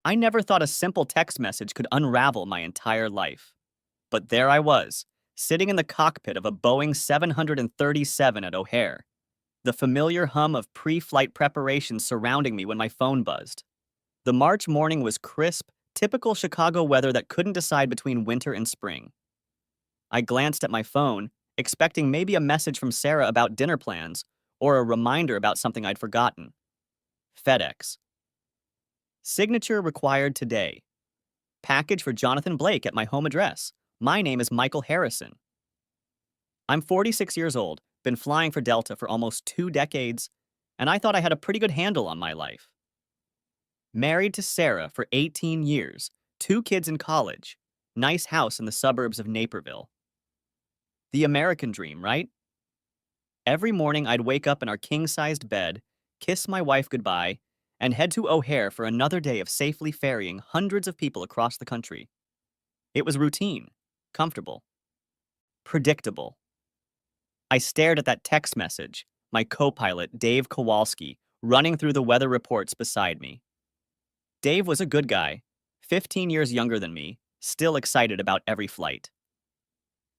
I never thought a simple text message could unravel my entire life. But there I was, sitting in the cockpit of a Boeing 737 at O'Hare, the familiar hum of pre-flight preparations surrounding me when my phone buzzed. The March morning was crisp, typical Chicago weather that couldn't decide between winter and spring. I glanced at my phone, expecting maybe a message from Sarah about dinner plans, or a reminder about something I'd forgotten. FedEx. Signature required today. Package for Jonathan Blake at my home address. My name is Michael Harrison. I'm 46 years old, been flying for Delta for almost 2 decades, and I thought I had a pretty good handle on my life. Married to Sarah for 18 years, 2 kids in college, nice house in the suburbs of Naperville. The American dream, right? Every morning I'd wake up in our king-sized bed, kiss my wife goodbye, and head to O'Hare for another day of safely ferrying hundreds of people across the country. It was routine, comfortable, predictable. I stared at that text message, my co-pilot, Dave Kowalski, running through the weather reports beside me. Dave was a good guy, 15 years younger than me, still excited about every flight.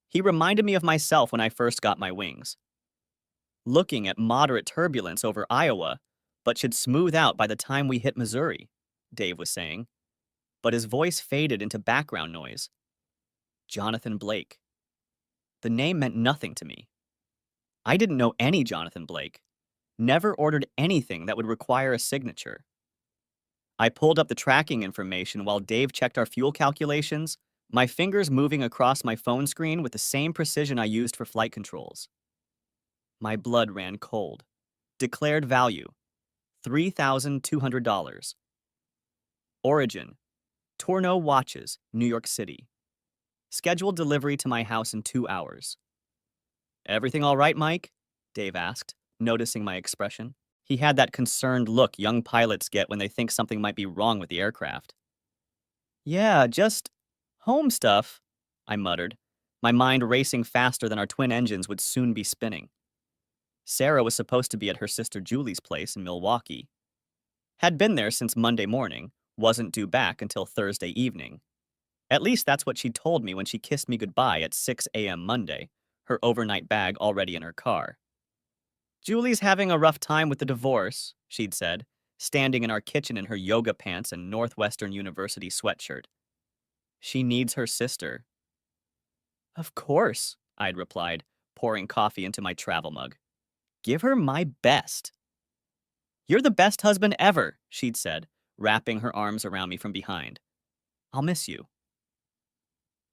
He reminded me of myself when I first got my wings. Looking at moderate turbulence over Iowa, but should smooth out by the time we hit Missouri, Dave was saying. But his voice faded into background noise. Jonathan Blake. The name meant nothing to me. I didn't know any Jonathan Blake. Never ordered anything that would require a signature. I pulled up the tracking information while Dave checked our fuel calculations, my fingers moving across my phone screen with the same precision I used for flight controls. My blood ran cold. Declared value, $3,200. Origin, Tourneau Watches, New York City. Scheduled delivery to my house in 2 hours. Everything all right, Mike? Dave asked, noticing my expression. He had that concerned look young pilots get when they think something might be wrong with the aircraft. Yeah, just home stuff, I muttered, my mind racing faster than our twin engines would soon be spinning. Sarah was supposed to be at her sister Julie's place in Milwaukee. Had been there since Monday morning, wasn't due back until Thursday evening. At least that's what she told me when she kissed me goodbye at 6 a.m. Monday, her overnight bag already in her car. Julie's having a rough time with the divorce, she'd said, standing in our kitchen in her yoga pants and Northwestern University sweatshirt. She needs her sister. Of course, I'd replied, pouring coffee into my travel mug. Give her my best. You're the best husband ever, she'd said, wrapping her arms around me from behind. I'll miss you.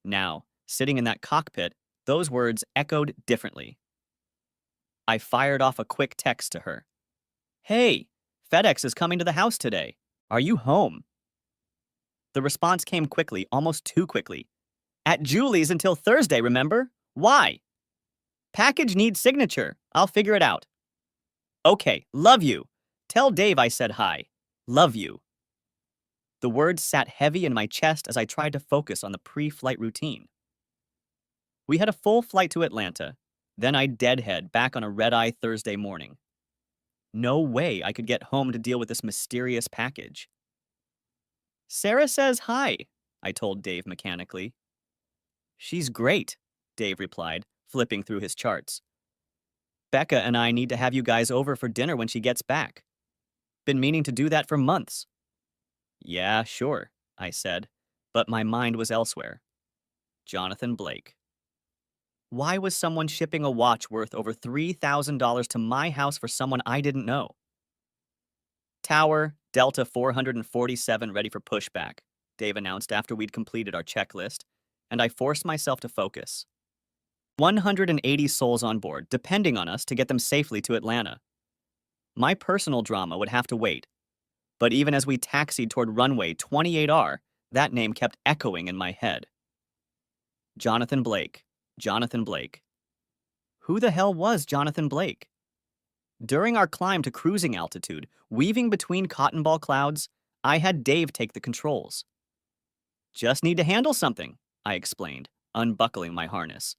Now, sitting in that cockpit, those words echoed differently. I fired off a quick text to her. Hey, FedEx is coming to the house today. Are you home? The response came quickly, almost too quickly. At Julie's until Thursday, remember? Why? Package needs signature. I'll figure it out. Okay, love you. Tell Dave I said hi. Love you. The words sat heavy in my chest as I tried to focus on the pre-flight routine. We had a full flight to Atlanta. Then I'd deadhead back on a red-eye Thursday morning. No way I could get home to deal with this mysterious package. Sarah says hi, I told Dave mechanically. She's great, Dave replied, flipping through his charts. Becca and I need to have you guys over for dinner when she gets back. Been meaning to do that for months. Yeah, sure, I said, but my mind was elsewhere. Jonathan Blake. Why was someone shipping a watch worth over $3,000 to my house for someone I didn't know? Tower, Delta 447 ready for pushback, Dave announced after we'd completed our checklist, and I forced myself to focus. 180 souls on board, depending on us to get them safely to Atlanta. My personal drama would have to wait, but even as we taxied toward runway 28R, that name kept echoing in my head. Jonathan Blake. Jonathan Blake. Who the hell was Jonathan Blake? During our climb to cruising altitude, weaving between cotton ball clouds, I had Dave take the controls. Just need to handle something, I explained, unbuckling my harness.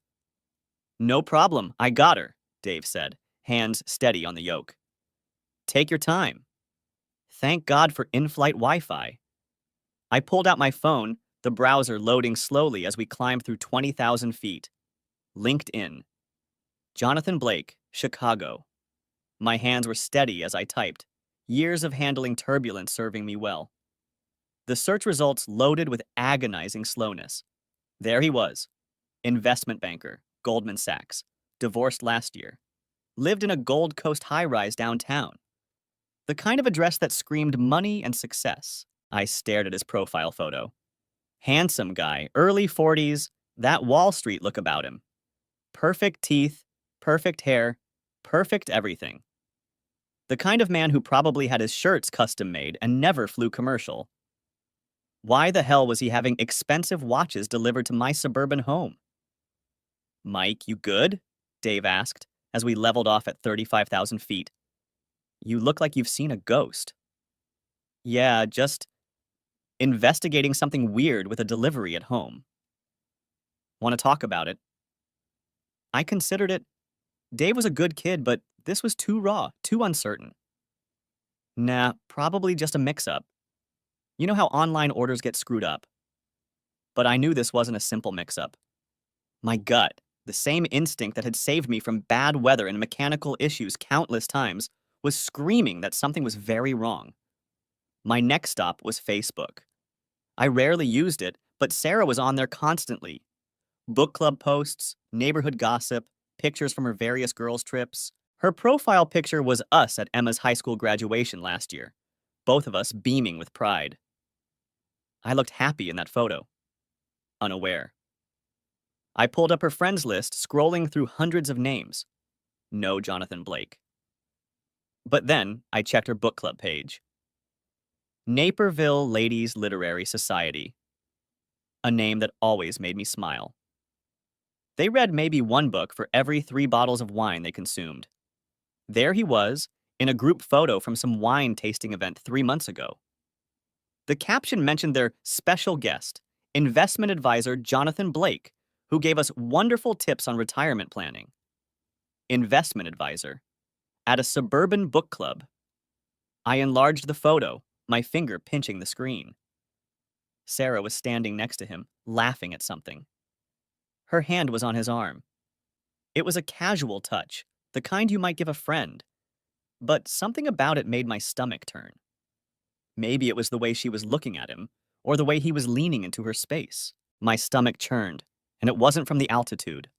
No problem, I got her, Dave said, hands steady on the yoke. Take your time. Thank God for in-flight Wi-Fi. I pulled out my phone, the browser loading slowly as we climbed through 20,000 feet. LinkedIn. Jonathan Blake, Chicago. My hands were steady as I typed, years of handling turbulence serving me well. The search results loaded with agonizing slowness. There he was, investment banker, Goldman Sachs, divorced last year, lived in a Gold Coast high-rise downtown. The kind of address that screamed money and success. I stared at his profile photo. Handsome guy, early 40s, that Wall Street look about him. Perfect teeth, perfect hair, perfect everything. The kind of man who probably had his shirts custom made and never flew commercial. Why the hell was he having expensive watches delivered to my suburban home? Mike, you good? Dave asked as we leveled off at 35,000 feet. You look like you've seen a ghost. Yeah, just investigating something weird with a delivery at home. Want to talk about it? I considered it. Dave was a good kid, but this was too raw, too uncertain. Nah, probably just a mix-up. You know how online orders get screwed up. But I knew this wasn't a simple mix-up. My gut, the same instinct that had saved me from bad weather and mechanical issues countless times, was screaming that something was very wrong. My next stop was Facebook. I rarely used it, but Sarah was on there constantly. Book club posts, neighborhood gossip, pictures from her various girls' trips. Her profile picture was us at Emma's high school graduation last year, both of us beaming with pride. I looked happy in that photo, unaware. I pulled up her friends list, scrolling through hundreds of names. No Jonathan Blake. But then I checked her book club page. Naperville Ladies Literary Society. A name that always made me smile. They read maybe one book for every 3 bottles of wine they consumed. There he was, in a group photo from some wine tasting event 3 months ago. The caption mentioned their special guest, investment advisor Jonathan Blake, who gave us wonderful tips on retirement planning. Investment advisor. At a suburban book club. I enlarged the photo, my finger pinching the screen. Sarah was standing next to him, laughing at something. Her hand was on his arm. It was a casual touch, the kind you might give a friend. But something about it made my stomach turn. Maybe it was the way she was looking at him, or the way he was leaning into her space. My stomach churned, and it wasn't from the altitude.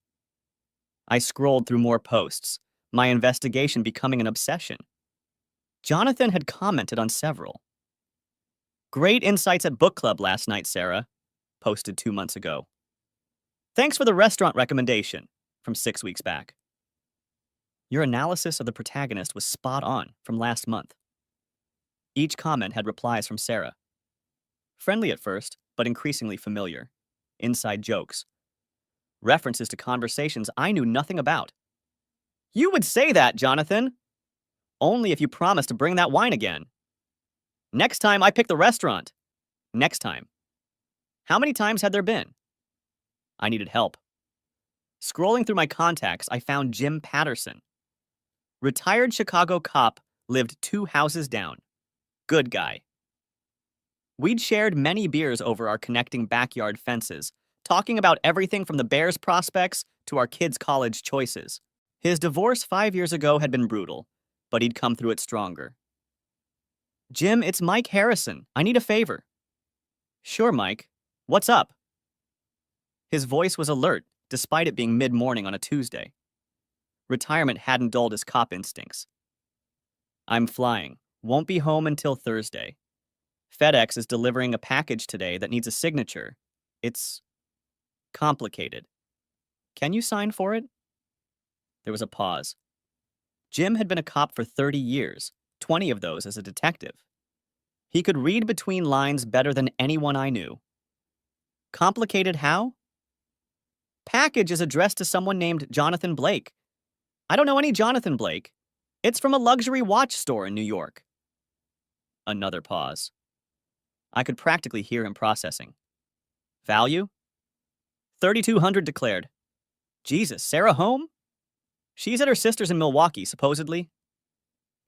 I scrolled through more posts, my investigation becoming an obsession. Jonathan had commented on several. Great insights at book club last night, Sarah, posted 2 months ago. Thanks for the restaurant recommendation, from 6 weeks back. Your analysis of the protagonist was spot on from last month. Each comment had replies from Sarah. Friendly at first, but increasingly familiar. Inside jokes. References to conversations I knew nothing about. You would say that, Jonathan. Only if you promise to bring that wine again. Next time I pick the restaurant. Next time. How many times had there been? I needed help. Scrolling through my contacts, I found Jim Patterson. Retired Chicago cop, lived 2 houses down. Good guy. We'd shared many beers over our connecting backyard fences, talking about everything from the Bears prospects to our kids' college choices. His divorce 5 years ago had been brutal, but he'd come through it stronger. Jim, it's Mike Harrison. I need a favor. Sure, Mike. What's up? His voice was alert, despite it being mid-morning on a Tuesday. Retirement hadn't dulled his cop instincts. I'm flying. Won't be home until Thursday. FedEx is delivering a package today that needs a signature. It's complicated. Can you sign for it? There was a pause. Jim had been a cop for 30 years, 20 of those as a detective. He could read between lines better than anyone I knew. Complicated how? Package is addressed to someone named Jonathan Blake. I don't know any Jonathan Blake. It's from a luxury watch store in New York. Another pause. I could practically hear him processing. Value? 3,200 declared. Jesus, Sarah home? She's at her sister's in Milwaukee, supposedly.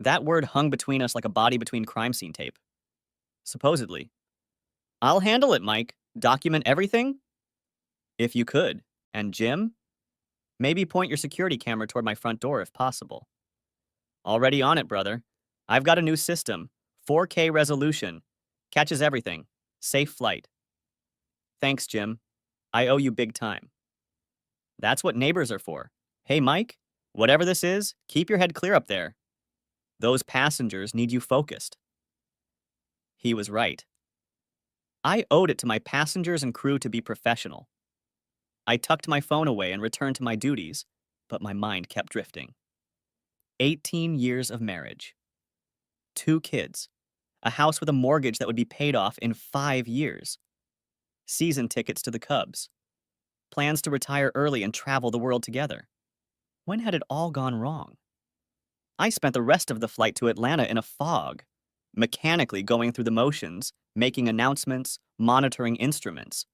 That word hung between us like a body between crime scene tape. Supposedly. I'll handle it, Mike. Document everything? If you could. And Jim? Maybe point your security camera toward my front door if possible. Already on it, brother. I've got a new system. 4K resolution. Catches everything. Safe flight. Thanks, Jim. I owe you big time. That's what neighbors are for. Hey, Mike, whatever this is, keep your head clear up there. Those passengers need you focused. He was right. I owed it to my passengers and crew to be professional. I tucked my phone away and returned to my duties, but my mind kept drifting. 18 years of marriage. 2 kids. A house with a mortgage that would be paid off in 5 years. Season tickets to the Cubs. Plans to retire early and travel the world together. When had it all gone wrong? I spent the rest of the flight to Atlanta in a fog, mechanically going through the motions, making announcements, monitoring instruments.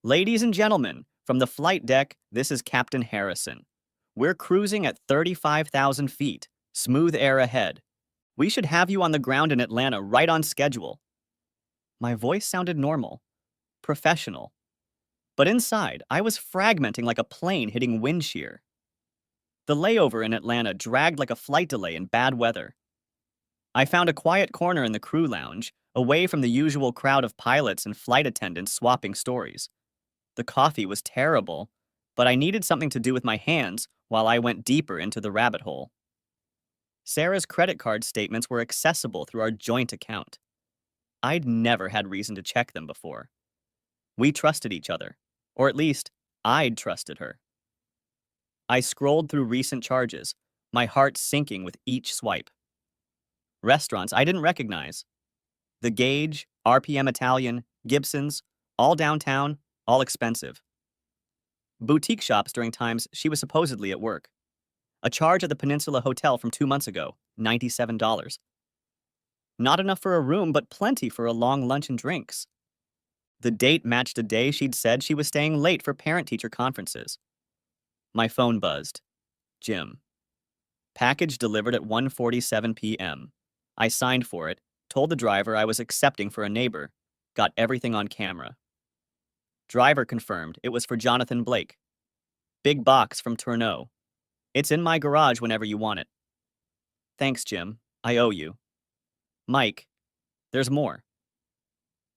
Ladies and gentlemen, from the flight deck, this is Captain Harrison. We're cruising at 35,000 feet, smooth air ahead. We should have you on the ground in Atlanta right on schedule. My voice sounded normal, professional. But inside, I was fragmenting like a plane hitting wind shear. The layover in Atlanta dragged like a flight delay in bad weather. I found a quiet corner in the crew lounge, away from the usual crowd of pilots and flight attendants swapping stories. The coffee was terrible, but I needed something to do with my hands while I went deeper into the rabbit hole. Sarah's credit card statements were accessible through our joint account. I'd never had reason to check them before. We trusted each other, or at least, I'd trusted her. I scrolled through recent charges, my heart sinking with each swipe. Restaurants I didn't recognize. The Gauge, RPM Italian, Gibson's, all downtown, all expensive. Boutique shops during times she was supposedly at work. A charge at the Peninsula Hotel from 2 months ago, $97. Not enough for a room, but plenty for a long lunch and drinks. The date matched a day she'd said she was staying late for parent-teacher conferences. My phone buzzed. Jim. Package delivered at 1:47 p.m. I signed for it, told the driver I was accepting for a neighbor, got everything on camera. Driver confirmed it was for Jonathan Blake. Big box from Tourneau. It's in my garage whenever you want it. Thanks, Jim. I owe you. Mike, there's more.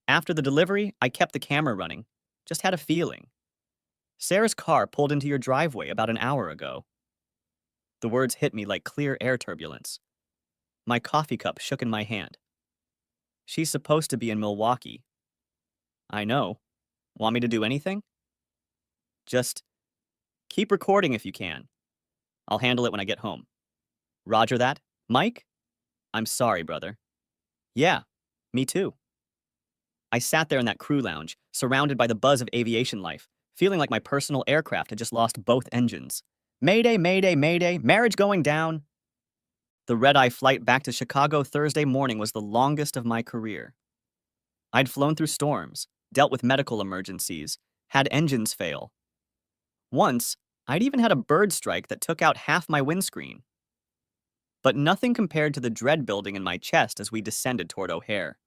After the delivery, I kept the camera running. Just had a feeling. Sarah's car pulled into your driveway about an hour ago. The words hit me like clear air turbulence. My coffee cup shook in my hand. She's supposed to be in Milwaukee. I know. Want me to do anything? Just keep recording if you can. I'll handle it when I get home. Roger that. Mike? I'm sorry, brother. Yeah, me too. I sat there in that crew lounge, surrounded by the buzz of aviation life, feeling like my personal aircraft had just lost both engines. Mayday, mayday, mayday, marriage going down. The red-eye flight back to Chicago Thursday morning was the longest of my career. I'd flown through storms, dealt with medical emergencies, had engines fail. Once, I'd even had a bird strike that took out half my windscreen. But nothing compared to the dread building in my chest as we descended toward O'Hare.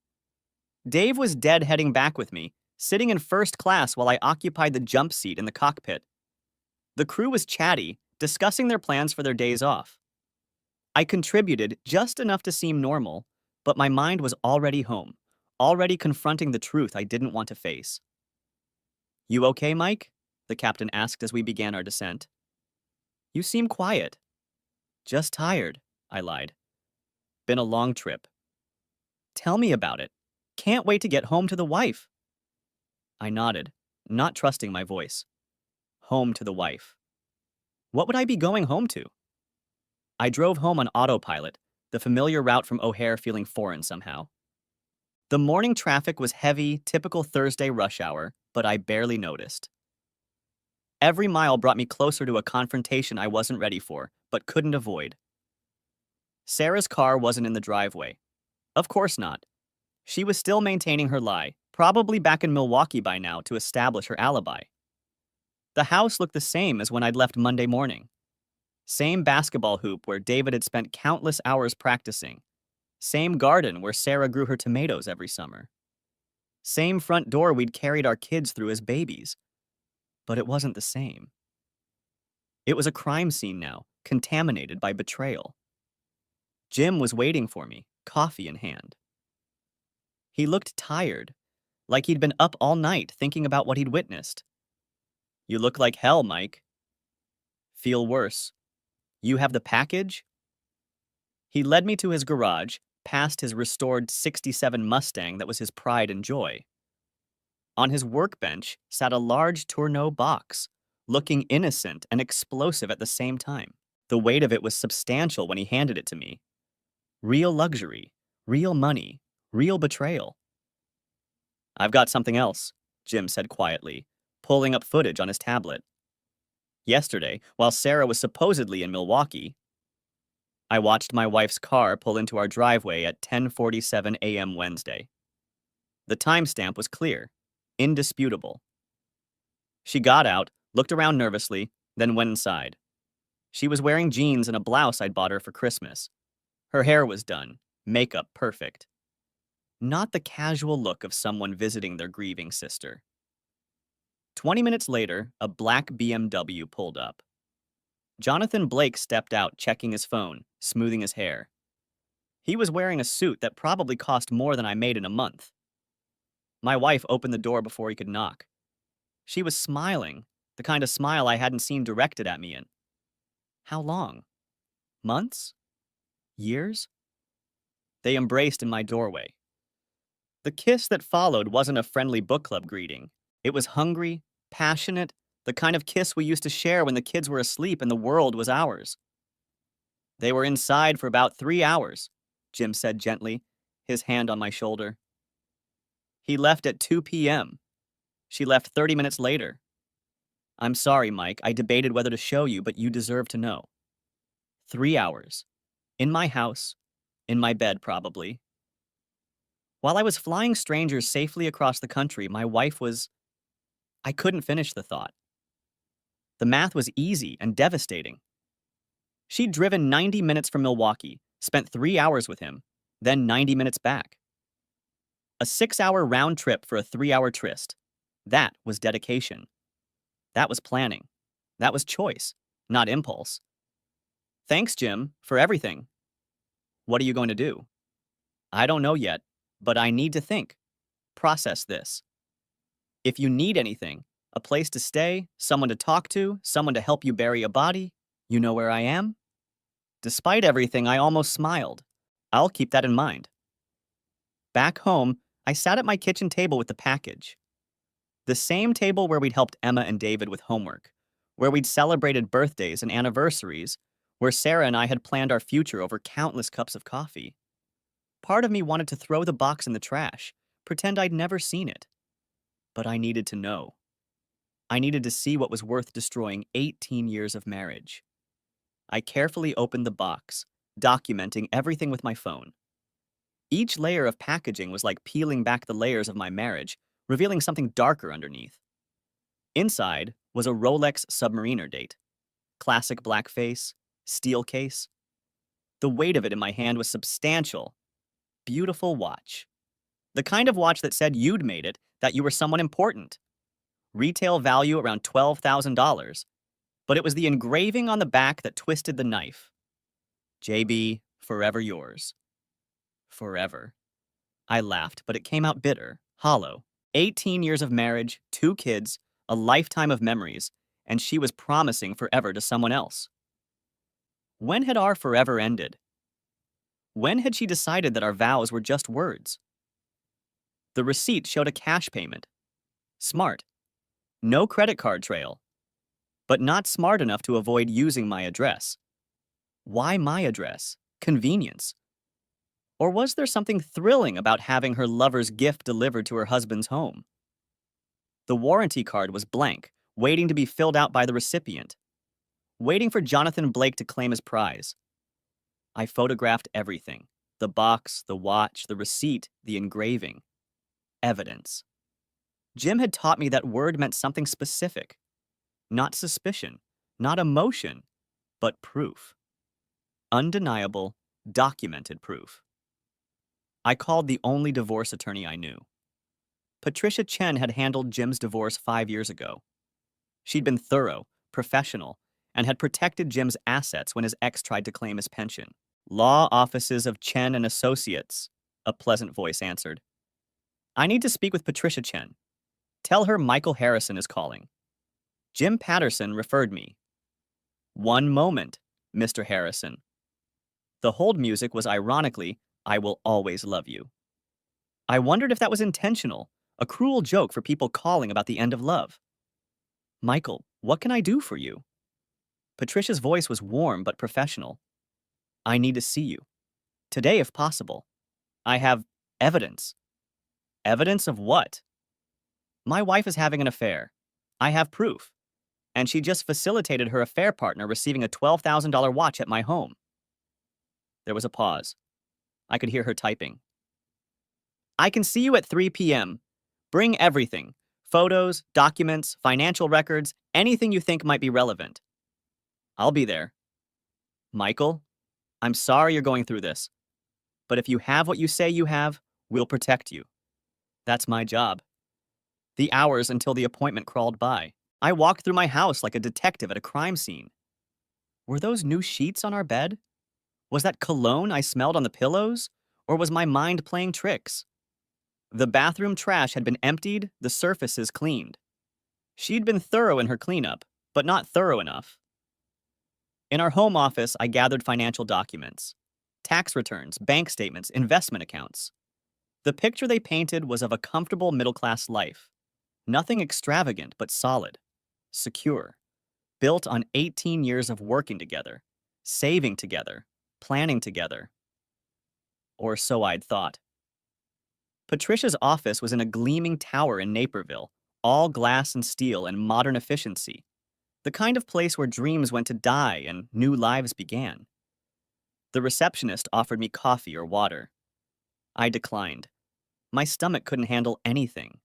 Dave was dead heading back with me, sitting in first class while I occupied the jump seat in the cockpit. The crew was chatty, discussing their plans for their days off. I contributed just enough to seem normal, but my mind was already home, already confronting the truth I didn't want to face. You okay, Mike? The captain asked as we began our descent. You seem quiet. Just tired, I lied. Been a long trip. Tell me about it. Can't wait to get home to the wife. I nodded, not trusting my voice. Home to the wife. What would I be going home to? I drove home on autopilot, the familiar route from O'Hare feeling foreign somehow. The morning traffic was heavy, typical Thursday rush hour, but I barely noticed. Every mile brought me closer to a confrontation I wasn't ready for, but couldn't avoid. Sarah's car wasn't in the driveway. Of course not. She was still maintaining her lie, probably back in Milwaukee by now to establish her alibi. The house looked the same as when I'd left Monday morning. Same basketball hoop where David had spent countless hours practicing. Same garden where Sarah grew her tomatoes every summer. Same front door we'd carried our kids through as babies. But it wasn't the same. It was a crime scene now, contaminated by betrayal. Jim was waiting for me, coffee in hand. He looked tired, like he'd been up all night thinking about what he'd witnessed. You look like hell, Mike. Feel worse. You have the package? He led me to his garage, past his restored '67 Mustang that was his pride and joy. On his workbench sat a large Tourneau box, looking innocent and explosive at the same time. The weight of it was substantial when he handed it to me. Real luxury, real money, real betrayal. I've got something else, Jim said quietly, pulling up footage on his tablet. Yesterday, while Sarah was supposedly in Milwaukee, I watched my wife's car pull into our driveway at 10:47 a.m. Wednesday. The timestamp was clear, indisputable. She got out, looked around nervously, then went inside. She was wearing jeans and a blouse I'd bought her for Christmas. Her hair was done, makeup perfect. Not the casual look of someone visiting their grieving sister. 20 minutes later, a black BMW pulled up. Jonathan Blake stepped out, checking his phone, smoothing his hair. He was wearing a suit that probably cost more than I made in a month. My wife opened the door before he could knock. She was smiling, the kind of smile I hadn't seen directed at me in. How long? Months? Years? They embraced in my doorway. The kiss that followed wasn't a friendly book club greeting. It was hungry, passionate, the kind of kiss we used to share when the kids were asleep and the world was ours. They were inside for about 3 hours, Jim said gently, his hand on my shoulder. He left at 2 p.m. She left 30 minutes later. I'm sorry, Mike. I debated whether to show you, but you deserve to know. 3 hours. In my house. In my bed, probably. While I was flying strangers safely across the country, my wife was... I couldn't finish the thought. The math was easy and devastating. She'd driven 90 minutes from Milwaukee, spent 3 hours with him, then 90 minutes back. A 6-hour round trip for a 3-hour tryst. That was dedication. That was planning. That was choice, not impulse. Thanks, Jim, for everything. What are you going to do? I don't know yet, but I need to think. Process this. If you need anything, a place to stay, someone to talk to, someone to help you bury a body, you know where I am? Despite everything, I almost smiled. I'll keep that in mind. Back home, I sat at my kitchen table with the package. The same table where we'd helped Emma and David with homework, where we'd celebrated birthdays and anniversaries, where Sarah and I had planned our future over countless cups of coffee. Part of me wanted to throw the box in the trash, pretend I'd never seen it. But I needed to know. I needed to see what was worth destroying 18 years of marriage. I carefully opened the box, documenting everything with my phone. Each layer of packaging was like peeling back the layers of my marriage, revealing something darker underneath. Inside was a Rolex Submariner date. Classic black face, steel case. The weight of it in my hand was substantial. Beautiful watch. The kind of watch that said you'd made it, that you were someone important. Retail value around $12,000. But it was the engraving on the back that twisted the knife. JB, forever yours. Forever. I laughed, but it came out bitter, hollow. 18 years of marriage, 2 kids, a lifetime of memories, and she was promising forever to someone else. When had our forever ended? When had she decided that our vows were just words? The receipt showed a cash payment. Smart. No credit card trail. But not smart enough to avoid using my address. Why my address? Convenience. Or was there something thrilling about having her lover's gift delivered to her husband's home? The warranty card was blank, waiting to be filled out by the recipient. Waiting for Jonathan Blake to claim his prize. I photographed everything. The box, the watch, the receipt, the engraving. Evidence. Jim had taught me that word meant something specific. Not suspicion, not emotion, but proof. Undeniable, documented proof. I called the only divorce attorney I knew. Patricia Chen had handled Jim's divorce 5 years ago. She'd been thorough, professional, and had protected Jim's assets when his ex tried to claim his pension. Law offices of Chen and Associates, a pleasant voice answered. I need to speak with Patricia Chen. Tell her Michael Harrison is calling. Jim Patterson referred me. One moment, Mr. Harrison. The hold music was ironically, I will always love you. I wondered if that was intentional, a cruel joke for people calling about the end of love. Michael, what can I do for you? Patricia's voice was warm but professional. I need to see you. Today, if possible. I have evidence. Evidence of what? My wife is having an affair. I have proof. And she just facilitated her affair partner receiving a $12,000 watch at my home. There was a pause. I could hear her typing. I can see you at 3 p.m. Bring everything. Photos, documents, financial records, anything you think might be relevant. I'll be there. Michael, I'm sorry you're going through this. But if you have what you say you have, we'll protect you. That's my job. The hours until the appointment crawled by. I walked through my house like a detective at a crime scene. Were those new sheets on our bed? Was that cologne I smelled on the pillows? Or was my mind playing tricks? The bathroom trash had been emptied, the surfaces cleaned. She'd been thorough in her cleanup, but not thorough enough. In our home office, I gathered financial documents. Tax returns, bank statements, investment accounts. The picture they painted was of a comfortable middle-class life. Nothing extravagant, but solid. Secure. Built on 18 years of working together. Saving together. Planning together. Or so I'd thought. Patricia's office was in a gleaming tower in Naperville, all glass and steel and modern efficiency. The kind of place where dreams went to die and new lives began. The receptionist offered me coffee or water. I declined. My stomach couldn't handle anything.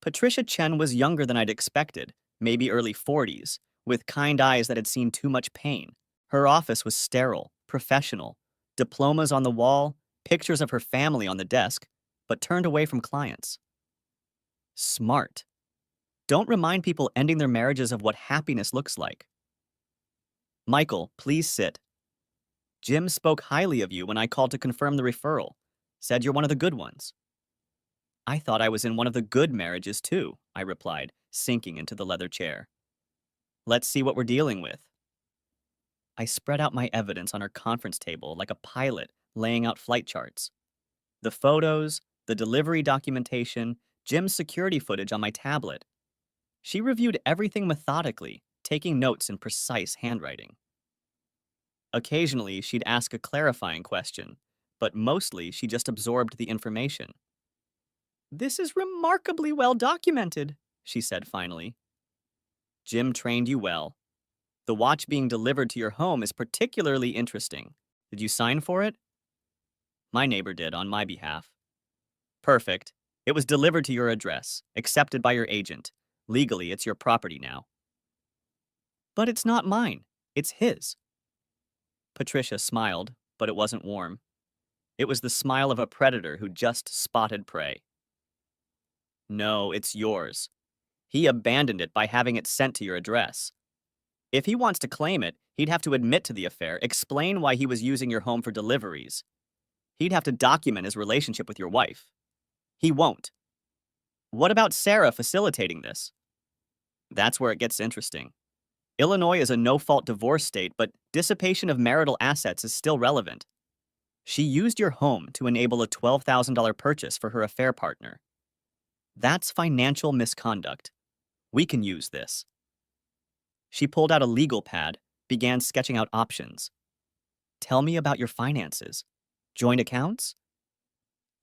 Patricia Chen was younger than I'd expected, maybe early 40s, with kind eyes that had seen too much pain. Her office was sterile, professional, diplomas on the wall, pictures of her family on the desk, but turned away from clients. Smart. Don't remind people ending their marriages of what happiness looks like. Michael, please sit. Jim spoke highly of you when I called to confirm the referral. Said you're one of the good ones. I thought I was in one of the good marriages too, I replied, sinking into the leather chair. Let's see what we're dealing with. I spread out my evidence on her conference table like a pilot laying out flight charts. The photos, the delivery documentation, Jim's security footage on my tablet. She reviewed everything methodically, taking notes in precise handwriting. Occasionally, she'd ask a clarifying question, but mostly she just absorbed the information. This is remarkably well documented, she said finally. Jim trained you well. The watch being delivered to your home is particularly interesting. Did you sign for it? My neighbor did on my behalf. Perfect. It was delivered to your address, accepted by your agent. Legally, it's your property now. But it's not mine. It's his. Patricia smiled, but it wasn't warm. It was the smile of a predator who just spotted prey. No, it's yours. He abandoned it by having it sent to your address. If he wants to claim it, he'd have to admit to the affair, explain why he was using your home for deliveries. He'd have to document his relationship with your wife. He won't. What about Sarah facilitating this? That's where it gets interesting. Illinois is a no-fault divorce state, but dissipation of marital assets is still relevant. She used your home to enable a $12,000 purchase for her affair partner. That's financial misconduct. We can use this. She pulled out a legal pad, began sketching out options. Tell me about your finances. Joint accounts?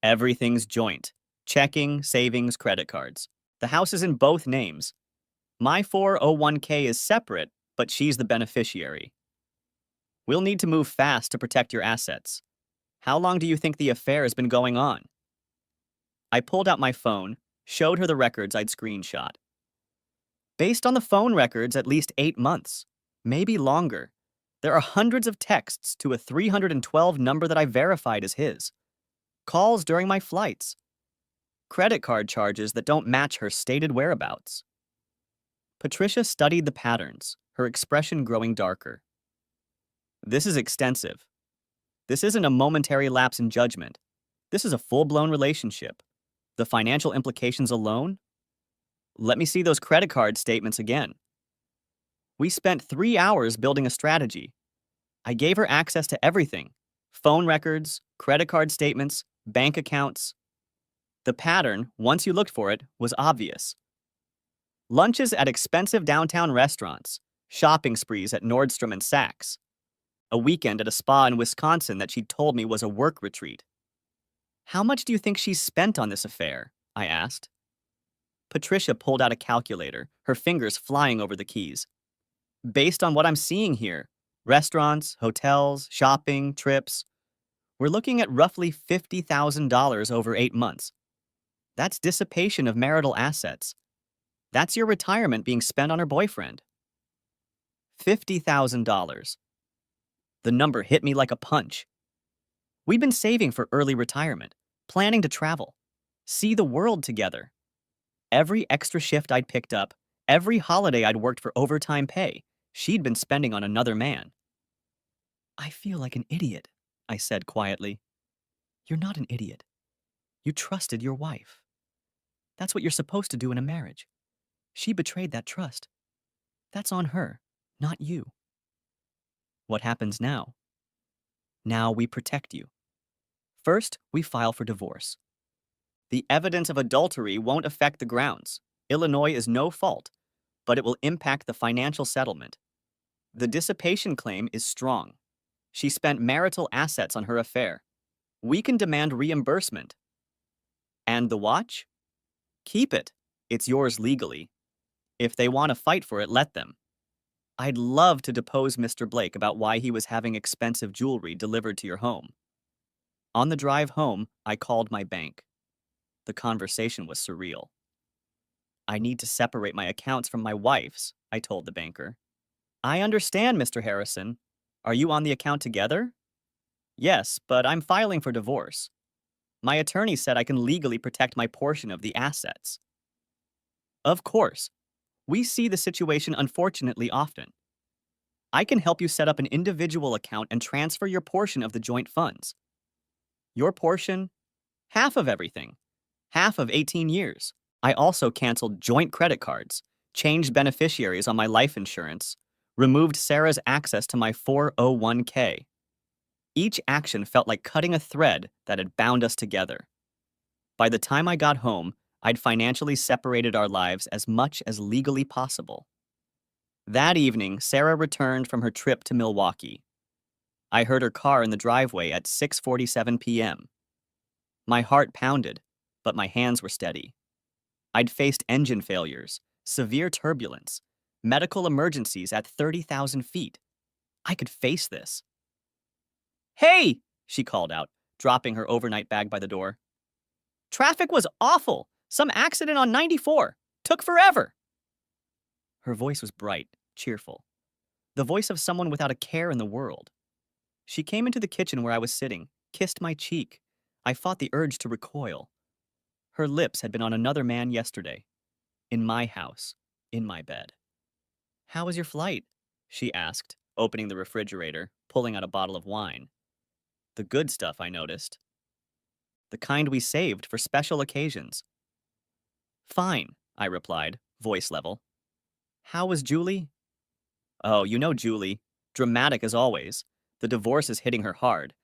Everything's joint. Checking, savings, credit cards. The house is in both names. My 401k is separate, but she's the beneficiary. We'll need to move fast to protect your assets. How long do you think the affair has been going on? I pulled out my phone, showed her the records I'd screenshot. Based on the phone records, at least 8 months, maybe longer. There are hundreds of texts to a 312 number that I verified as his. Calls during my flights. credit card charges that don't match her stated whereabouts. Patricia studied the patterns, her expression growing darker. This is extensive. This isn't a momentary lapse in judgment. This is a full-blown relationship. The financial implications alone? Let me see those credit card statements again. We spent 3 hours building a strategy. I gave her access to everything: phone records, credit card statements, bank accounts. The pattern, once you looked for it, was obvious. Lunches at expensive downtown restaurants, shopping sprees at Nordstrom and Saks, a weekend at a spa in Wisconsin that she'd told me was a work retreat. How much do you think she's spent on this affair? I asked. Patricia pulled out a calculator, her fingers flying over the keys. Based on what I'm seeing here, restaurants, hotels, shopping, trips, we're looking at roughly $50,000 over 8 months. That's dissipation of marital assets. That's your retirement being spent on her boyfriend. $50,000. The number hit me like a punch. We'd been saving for early retirement, planning to travel, see the world together. Every extra shift I'd picked up, every holiday I'd worked for overtime pay, she'd been spending on another man. I feel like an idiot, I said quietly. You're not an idiot. You trusted your wife. That's what you're supposed to do in a marriage. She betrayed that trust. That's on her, not you. What happens now? Now we protect you. First, we file for divorce. The evidence of adultery won't affect the grounds. Illinois is no fault, but it will impact the financial settlement. The dissipation claim is strong. She spent marital assets on her affair. We can demand reimbursement. And the watch? Keep it. It's yours legally. If they want to fight for it, let them. I'd love to depose Mr. Blake about why he was having expensive jewelry delivered to your home. On the drive home, I called my bank. The conversation was surreal. I need to separate my accounts from my wife's, I told the banker. I understand, Mr. Harrison. Are you on the account together? Yes, but I'm filing for divorce. My attorney said I can legally protect my portion of the assets. Of course. We see the situation unfortunately often. I can help you set up an individual account and transfer your portion of the joint funds. Your portion? Half of everything. Half of 18 years. I also canceled joint credit cards, changed beneficiaries on my life insurance, removed Sarah's access to my 401k. Each action felt like cutting a thread that had bound us together. By the time I got home, I'd financially separated our lives as much as legally possible. That evening, Sarah returned from her trip to Milwaukee. I heard her car in the driveway at 6:47 p.m. My heart pounded, but my hands were steady. I'd faced engine failures, severe turbulence, medical emergencies at 30,000 feet. I could face this. Hey, she called out, dropping her overnight bag by the door. Traffic was awful. Some accident on 94. Took forever. Her voice was bright, cheerful. The voice of someone without a care in the world. She came into the kitchen where I was sitting, kissed my cheek. I fought the urge to recoil. Her lips had been on another man yesterday. In my house, in my bed. How was your flight? She asked, opening the refrigerator, pulling out a bottle of wine. The good stuff, I noticed. The kind we saved for special occasions. Fine, I replied, voice level. How was Julie? Oh, you know Julie. Dramatic as always. The divorce is hitting her hard.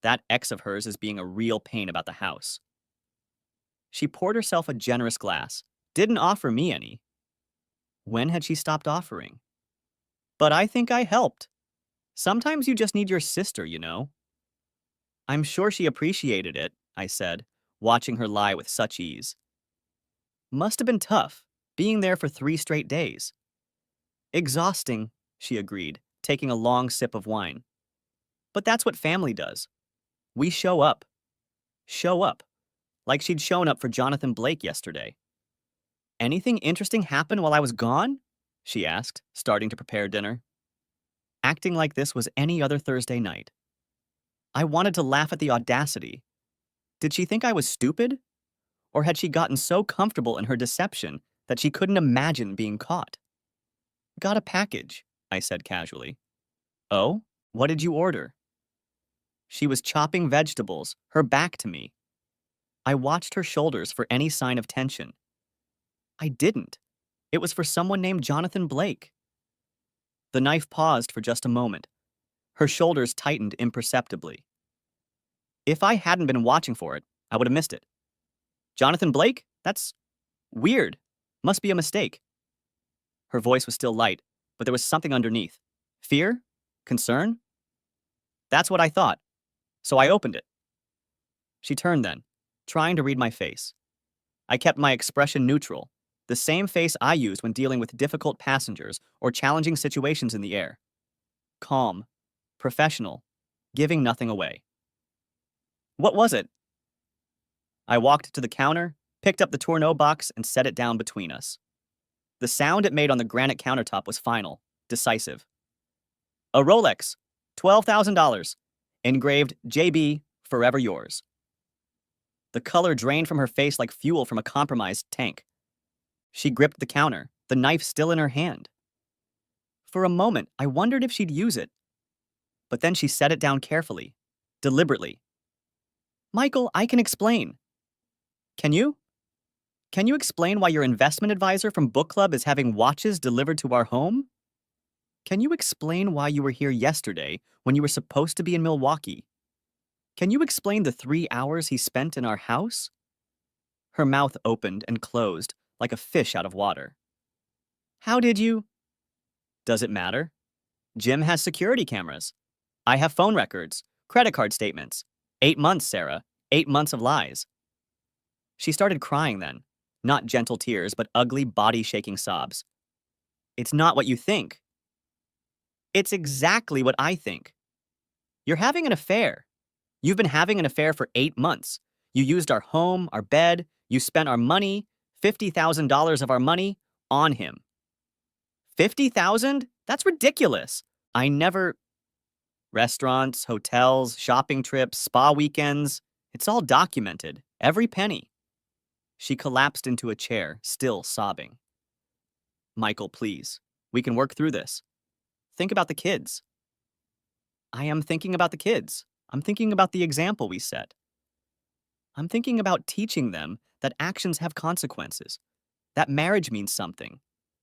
That ex of hers is being a real pain about the house. She poured herself a generous glass, didn't offer me any. When had she stopped offering? But I think I helped. Sometimes you just need your sister, you know. I'm sure she appreciated it, I said, watching her lie with such ease. Must have been tough, being there for 3 straight days. Exhausting, she agreed, taking a long sip of wine. But that's what family does. We show up. Show up. Like she'd shown up for Jonathan Blake yesterday. Anything interesting happen while I was gone? She asked, starting to prepare dinner. Acting like this was any other Thursday night. I wanted to laugh at the audacity. Did she think I was stupid? Or had she gotten so comfortable in her deception that she couldn't imagine being caught? Got a package, I said casually. Oh? What did you order? She was chopping vegetables, her back to me. I watched her shoulders for any sign of tension. I didn't. It was for someone named Jonathan Blake. The knife paused for just a moment. Her shoulders tightened imperceptibly. If I hadn't been watching for it, I would have missed it. Jonathan Blake? That's weird. Must be a mistake. Her voice was still light, but there was something underneath. Fear? Concern? That's what I thought. So I opened it. She turned then, trying to read my face. I kept my expression neutral, the same face I used when dealing with difficult passengers or challenging situations in the air. Calm, professional, giving nothing away. What was it? I walked to the counter, picked up the Tourneau box, and set it down between us. The sound it made on the granite countertop was final, decisive. A Rolex, $12,000, engraved JB, forever yours. The color drained from her face like fuel from a compromised tank. She gripped the counter, the knife still in her hand. For a moment, I wondered if she'd use it. But then she set it down carefully, deliberately. Michael, I can explain. Can you? Can you explain why your investment advisor from book club is having watches delivered to our home? Can you explain why you were here yesterday when you were supposed to be in Milwaukee? Can you explain the 3 hours he spent in our house? Her mouth opened and closed like a fish out of water. How did you? Does it matter? Jim has security cameras. I have phone records, credit card statements. 8 months, Sarah. 8 months of lies. She started crying then. Not gentle tears, but ugly, body-shaking sobs. It's not what you think. It's exactly what I think. You're having an affair. You've been having an affair for 8 months. You used our home, our bed. You spent our money, $50,000 of our money, on him. 50,000? That's ridiculous. I never... Restaurants, hotels, shopping trips, spa weekends. It's all documented. Every penny. She collapsed into a chair, still sobbing. Michael, please. We can work through this. Think about the kids. I am thinking about the kids. I'm thinking about the example we set. I'm thinking about teaching them that actions have consequences, that marriage means something,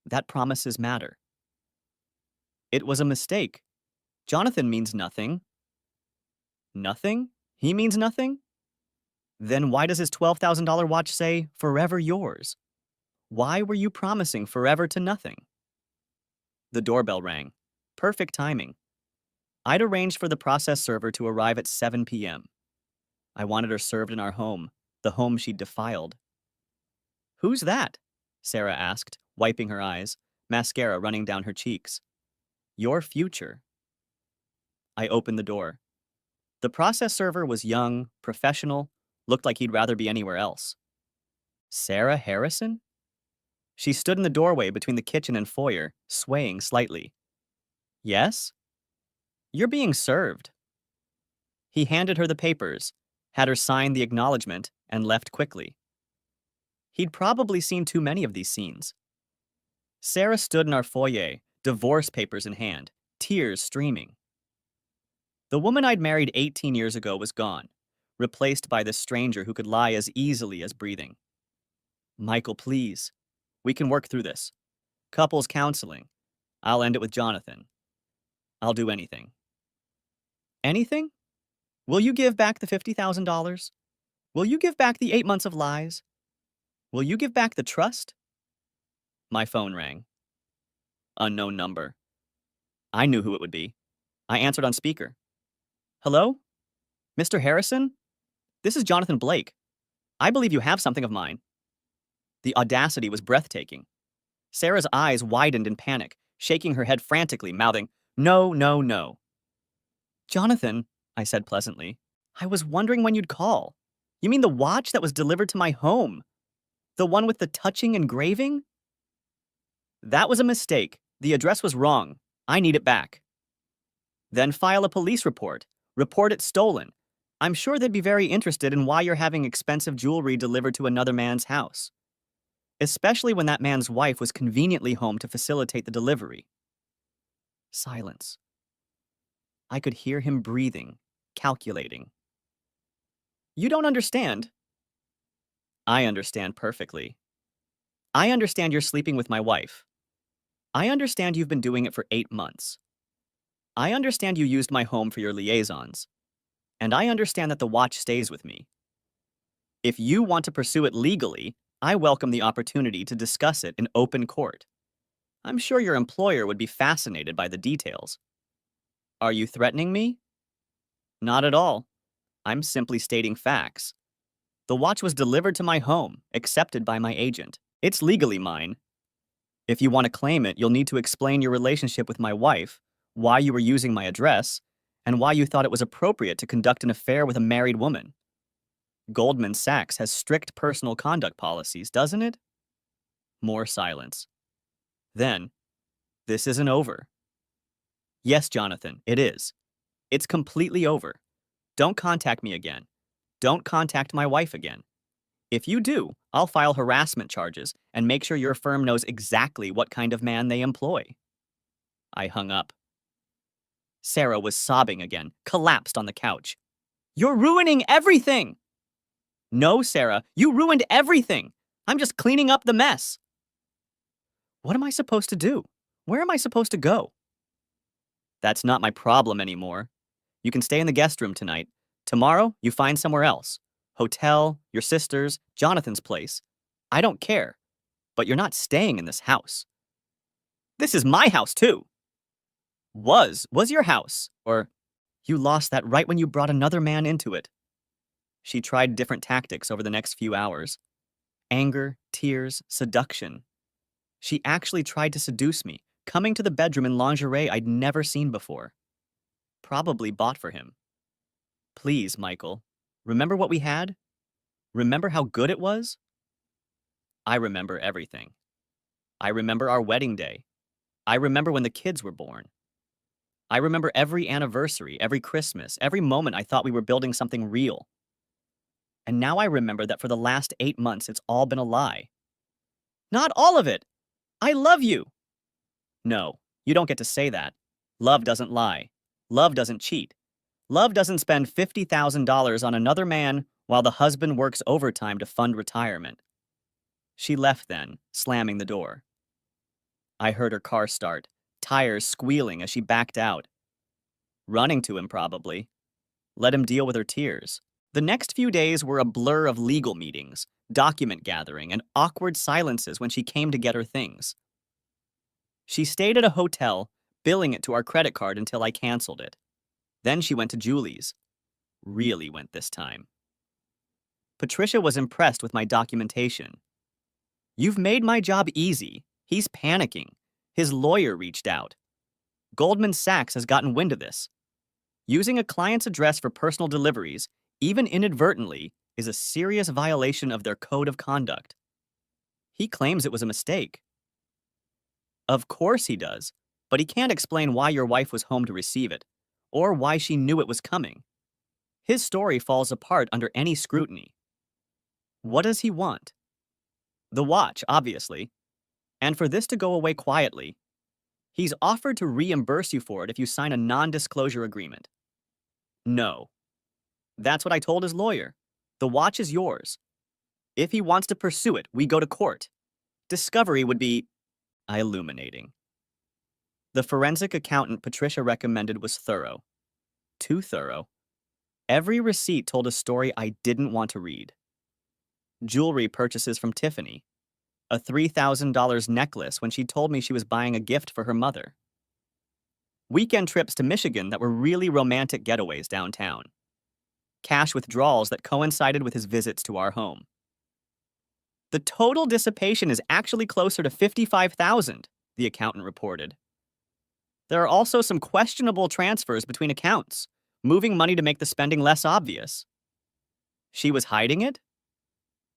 that promises matter. It was a mistake. Jonathan means nothing. Nothing? He means nothing? Then why does his $12,000 watch say, forever yours? Why were you promising forever to nothing? The doorbell rang. Perfect timing. I'd arranged for the process server to arrive at 7 p.m. I wanted her served in our home, the home she'd defiled. Who's that? Sarah asked, wiping her eyes, mascara running down her cheeks. Your future. I opened the door. The process server was young, professional, looked like he'd rather be anywhere else. Sarah Harrison? She stood in the doorway between the kitchen and foyer, swaying slightly. Yes? You're being served. He handed her the papers, had her sign the acknowledgement, and left quickly. He'd probably seen too many of these scenes. Sarah stood in our foyer, divorce papers in hand, tears streaming. The woman I'd married 18 years ago was gone, replaced by this stranger who could lie as easily as breathing. Michael, please. We can work through this. Couples counseling. I'll end it with Jonathan. I'll do anything. Anything? Will you give back the $50,000? Will you give back the 8 months of lies? Will you give back the trust? My phone rang. Unknown number. I knew who it would be. I answered on speaker. Hello? Mr. Harrison? This is Jonathan Blake. I believe you have something of mine. The audacity was breathtaking. Sarah's eyes widened in panic, shaking her head frantically, mouthing, No, no, no. Jonathan, I said pleasantly, I was wondering when you'd call. You mean the watch that was delivered to my home? The one with the touching engraving? That was a mistake. The address was wrong. I need it back. Then file a police report. Report it stolen. I'm sure they'd be very interested in why you're having expensive jewelry delivered to another man's house, especially when that man's wife was conveniently home to facilitate the delivery. Silence. I could hear him breathing, calculating. You don't understand. I understand perfectly. I understand you're sleeping with my wife. I understand you've been doing it for 8 months. I understand you used my home for your liaisons. And I understand that the watch stays with me. If you want to pursue it legally, I welcome the opportunity to discuss it in open court. I'm sure your employer would be fascinated by the details. Are you threatening me? Not at all. I'm simply stating facts. The watch was delivered to my home, accepted by my agent. It's legally mine. If you want to claim it, you'll need to explain your relationship with my wife, why you were using my address, and why you thought it was appropriate to conduct an affair with a married woman. Goldman Sachs has strict personal conduct policies, doesn't it? More silence. Then, this isn't over. Yes, Jonathan, it is. It's completely over. Don't contact me again. Don't contact my wife again. If you do, I'll file harassment charges and make sure your firm knows exactly what kind of man they employ. I hung up. Sarah was sobbing again, collapsed on the couch. You're ruining everything! No, Sarah, you ruined everything! I'm just cleaning up the mess. What am I supposed to do? Where am I supposed to go? That's not my problem anymore. You can stay in the guest room tonight. Tomorrow, you find somewhere else. Hotel, your sister's, Jonathan's place. I don't care. But you're not staying in this house. This is my house, too. Was your house. Or you lost that right when you brought another man into it. She tried different tactics over the next few hours. Anger, tears, seduction. She actually tried to seduce me, coming to the bedroom in lingerie I'd never seen before. Probably bought for him. Please, Michael, remember what we had? Remember how good it was? I remember everything. I remember our wedding day. I remember when the kids were born. I remember every anniversary, every Christmas, every moment I thought we were building something real. And now I remember that for the last 8 months, it's all been a lie. Not all of it! I love you! No, you don't get to say that. Love doesn't lie. Love doesn't cheat. Love doesn't spend $50,000 on another man while the husband works overtime to fund retirement. She left then, slamming the door. I heard her car start, tires squealing as she backed out. Running to him, probably. Let him deal with her tears. The next few days were a blur of legal meetings, document gathering, and awkward silences when she came to get her things. She stayed at a hotel, billing it to our credit card until I canceled it. Then she went to Julie's. Really went this time. Patricia was impressed with my documentation. You've made my job easy. He's panicking. His lawyer reached out. Goldman Sachs has gotten wind of this. Using a client's address for personal deliveries, even inadvertently, is a serious violation of their code of conduct. He claims it was a mistake. Of course he does, but he can't explain why your wife was home to receive it, or why she knew it was coming. His story falls apart under any scrutiny. What does he want? The watch, obviously. And for this to go away quietly, he's offered to reimburse you for it if you sign a non-disclosure agreement. No. That's what I told his lawyer. The watch is yours. If he wants to pursue it, we go to court. Discovery would be illuminating. The forensic accountant Patricia recommended was thorough. Too thorough. Every receipt told a story I didn't want to read. Jewelry purchases from Tiffany. A $3,000 necklace when she told me she was buying a gift for her mother. Weekend trips to Michigan that were really romantic getaways downtown. Cash withdrawals that coincided with his visits to our home. The total dissipation is actually closer to $55,000, the accountant reported. There are also some questionable transfers between accounts, moving money to make the spending less obvious. She was hiding it?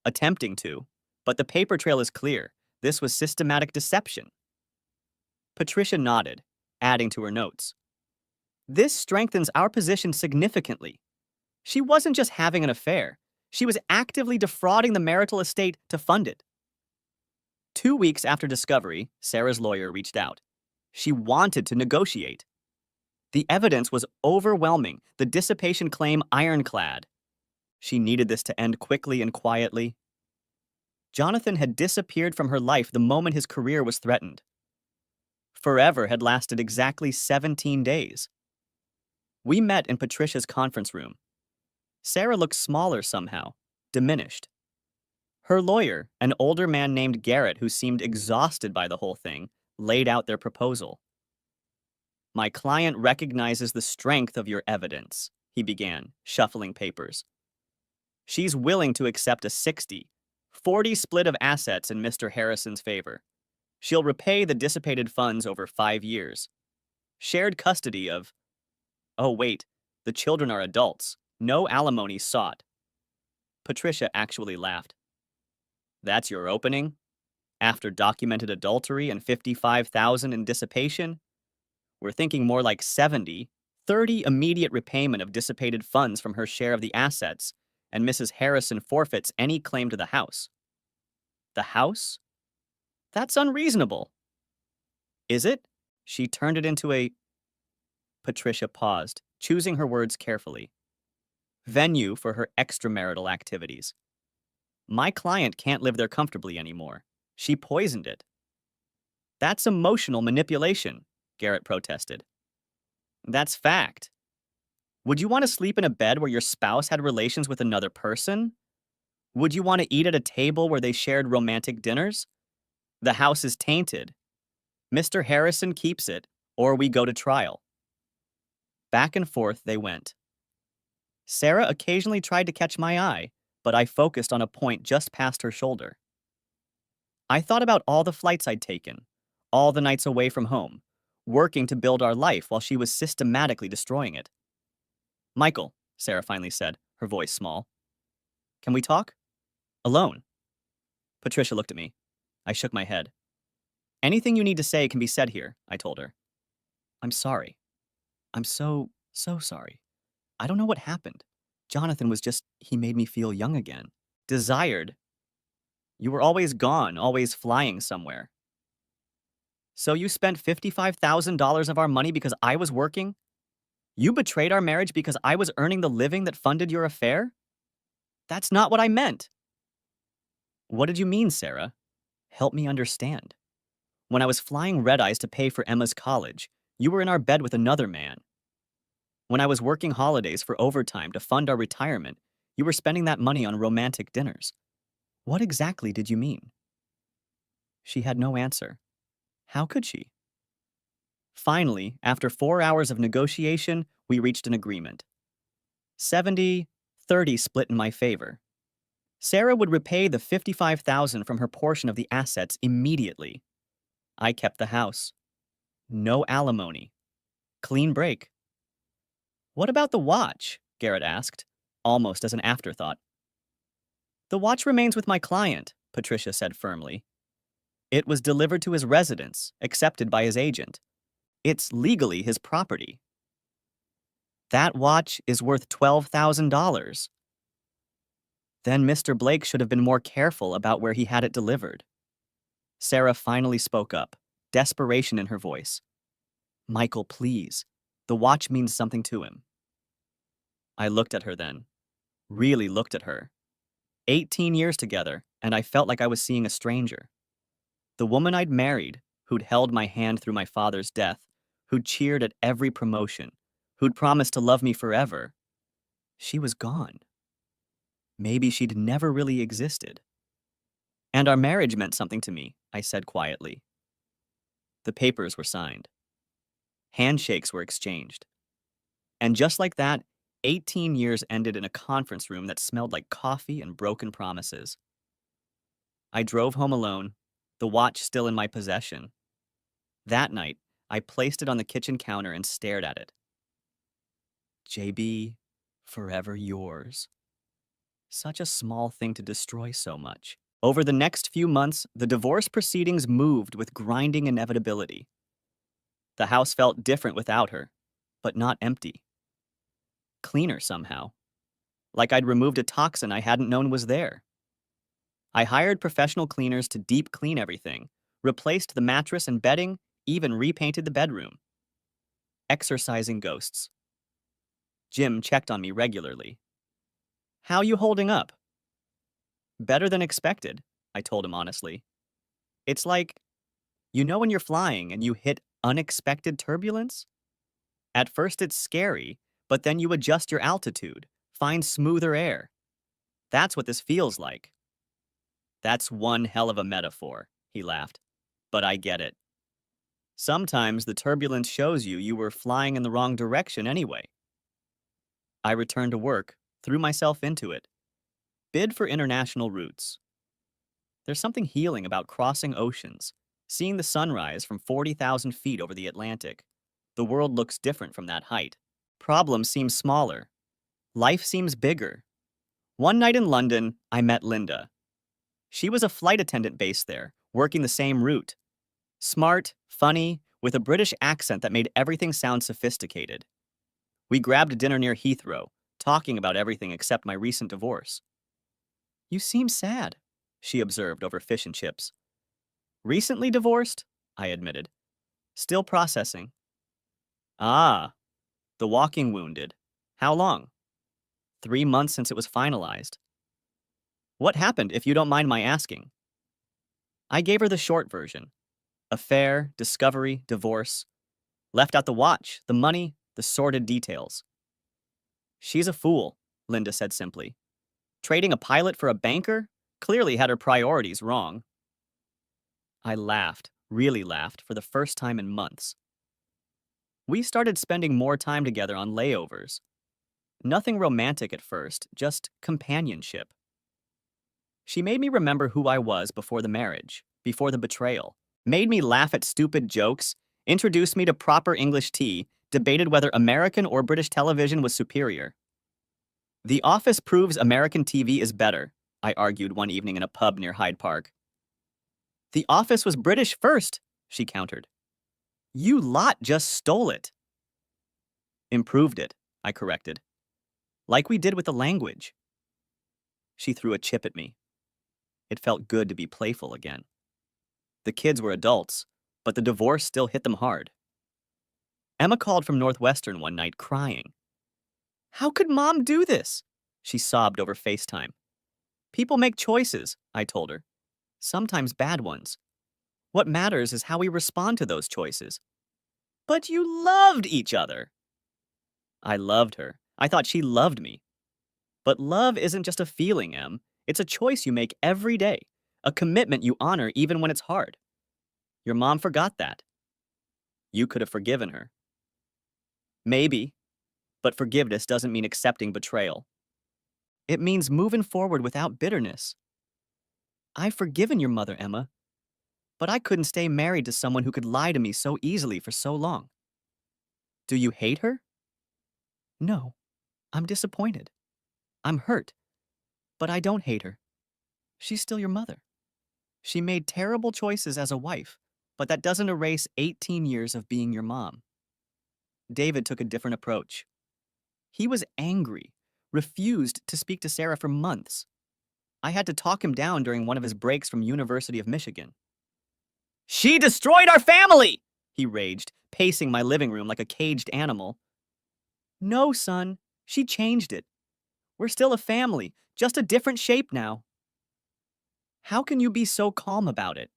Attempting to, but the paper trail is clear. This was systematic deception. Patricia nodded, adding to her notes. This strengthens our position significantly. She wasn't just having an affair. She was actively defrauding the marital estate to fund it. 2 weeks after discovery, Sarah's lawyer reached out. She wanted to negotiate. The evidence was overwhelming, the dissipation claim ironclad. She needed this to end quickly and quietly. Jonathan had disappeared from her life the moment his career was threatened. Forever had lasted exactly 17 days. We met in Patricia's conference room. Sarah looked smaller somehow, diminished. Her lawyer, an older man named Garrett who seemed exhausted by the whole thing, laid out their proposal. My client recognizes the strength of your evidence, he began, shuffling papers. She's willing to accept a 60-40 split of assets in Mr. Harrison's favor. She'll repay the dissipated funds over 5 years. Shared custody of... Oh, wait, the children are adults. No alimony sought. Patricia actually laughed. That's your opening? After documented adultery and $55,000 in dissipation? We're thinking more like 70-30 immediate repayment of dissipated funds from her share of the assets, and Mrs. Harrison forfeits any claim to the house. The house? That's unreasonable. Is it? She turned it into a... Patricia paused, choosing her words carefully. Venue for her extramarital activities. My client can't live there comfortably anymore. She poisoned it. That's emotional manipulation, Garrett protested. That's fact. Would you want to sleep in a bed where your spouse had relations with another person? Would you want to eat at a table where they shared romantic dinners? The house is tainted. Mr. Harrison keeps it, or we go to trial. Back and forth they went. Sarah occasionally tried to catch my eye, but I focused on a point just past her shoulder. I thought about all the flights I'd taken, all the nights away from home, working to build our life while she was systematically destroying it. Michael, Sarah finally said, her voice small. Can we talk? Alone. Patricia looked at me. I shook my head. Anything you need to say can be said here, I told her. I'm sorry. I'm so sorry. I don't know what happened. Jonathan was just, he made me feel young again. Desired. You were always gone, always flying somewhere. So you spent $55,000 of our money because I was working? You betrayed our marriage because I was earning the living that funded your affair? That's not what I meant. What did you mean, Sarah? Help me understand. When I was flying red-eyes to pay for Emma's college, you were in our bed with another man. When I was working holidays for overtime to fund our retirement, you were spending that money on romantic dinners. What exactly did you mean? She had no answer. How could she? Finally, after 4 hours of negotiation, we reached an agreement. 70-30 split in my favor. Sarah would repay the $55,000 from her portion of the assets immediately. I kept the house. No alimony. Clean break. What about the watch? Garrett asked, almost as an afterthought. The watch remains with my client, Patricia said firmly. It was delivered to his residence, accepted by his agent. It's legally his property. That watch is worth $12,000. Then Mr. Blake should have been more careful about where he had it delivered. Sarah finally spoke up, desperation in her voice. Michael, please. The watch means something to him. I looked at her then. Really looked at her. 18 years together, and I felt like I was seeing a stranger. The woman I'd married, who'd held my hand through my father's death, who'd cheered at every promotion, who'd promised to love me forever, she was gone. Maybe she'd never really existed. And our marriage meant something to me, I said quietly. The papers were signed. Handshakes were exchanged. And just like that, 18 years ended in a conference room that smelled like coffee and broken promises. I drove home alone, the watch still in my possession. That night, I placed it on the kitchen counter and stared at it. JB, forever yours. Such a small thing to destroy so much. Over the next few months, the divorce proceedings moved with grinding inevitability. The house felt different without her, but not empty. Cleaner somehow. like I'd removed a toxin I hadn't known was there. I hired professional cleaners to deep clean everything, replaced the mattress and bedding, even repainted the bedroom. Exorcising ghosts. Jim checked on me regularly. How you holding up? Better than expected, I told him honestly. It's like, when you're flying and you hit unexpected turbulence? At first it's scary, but then you adjust your altitude, find smoother air. That's what this feels like. That's one hell of a metaphor, he laughed. But I get it. Sometimes the turbulence shows you were flying in the wrong direction anyway. I returned to work, threw myself into it. Bid for international routes. There's something healing about crossing oceans, seeing the sunrise from 40,000 feet over the Atlantic. The world looks different from that height. Problems seem smaller. Life seems bigger. One night in London, I met Linda. She was a flight attendant based there, working the same route. Smart, funny, with a British accent that made everything sound sophisticated. We grabbed dinner near Heathrow, talking about everything except my recent divorce. You seem sad, she observed over fish and chips. Recently divorced? I admitted. Still processing. Ah, the walking wounded. How long? 3 months since it was finalized. What happened, if you don't mind my asking? I gave her the short version. Affair, discovery, divorce. Left out the watch, the money, the sordid details. She's a fool, Linda said simply. Trading a pilot for a banker? Clearly had her priorities wrong. I laughed, really laughed, for the first time in months. We started spending more time together on layovers. Nothing romantic at first, just companionship. She made me remember who I was before the marriage, before the betrayal, made me laugh at stupid jokes, introduced me to proper English tea, debated whether American or British television was superior. The Office proves American TV is better, I argued one evening in a pub near Hyde Park. The Office was British first, she countered. You lot just stole it. Improved it, I corrected. Like we did with the language. She threw a chip at me. It felt good to be playful again. The kids were adults, but the divorce still hit them hard. Emma called from Northwestern one night crying. How could Mom do this? She sobbed over FaceTime. People make choices, I told her. Sometimes bad ones. What matters is how we respond to those choices. But you loved each other. I loved her. I thought she loved me. But love isn't just a feeling, Em. It's a choice you make every day, a commitment you honor even when it's hard. Your mom forgot that. You could have forgiven her. Maybe, but forgiveness doesn't mean accepting betrayal. It means moving forward without bitterness. I've forgiven your mother, Emma, but I couldn't stay married to someone who could lie to me so easily for so long. Do you hate her? No, I'm disappointed. I'm hurt, but I don't hate her. She's still your mother. She made terrible choices as a wife, but that doesn't erase 18 years of being your mom. David took a different approach. He was angry, refused to speak to Sarah for months. I had to talk him down during one of his breaks from University of Michigan. She destroyed our family! He raged, pacing my living room like a caged animal. No, son, she changed it. We're still a family, just a different shape now. How can you be so calm about it?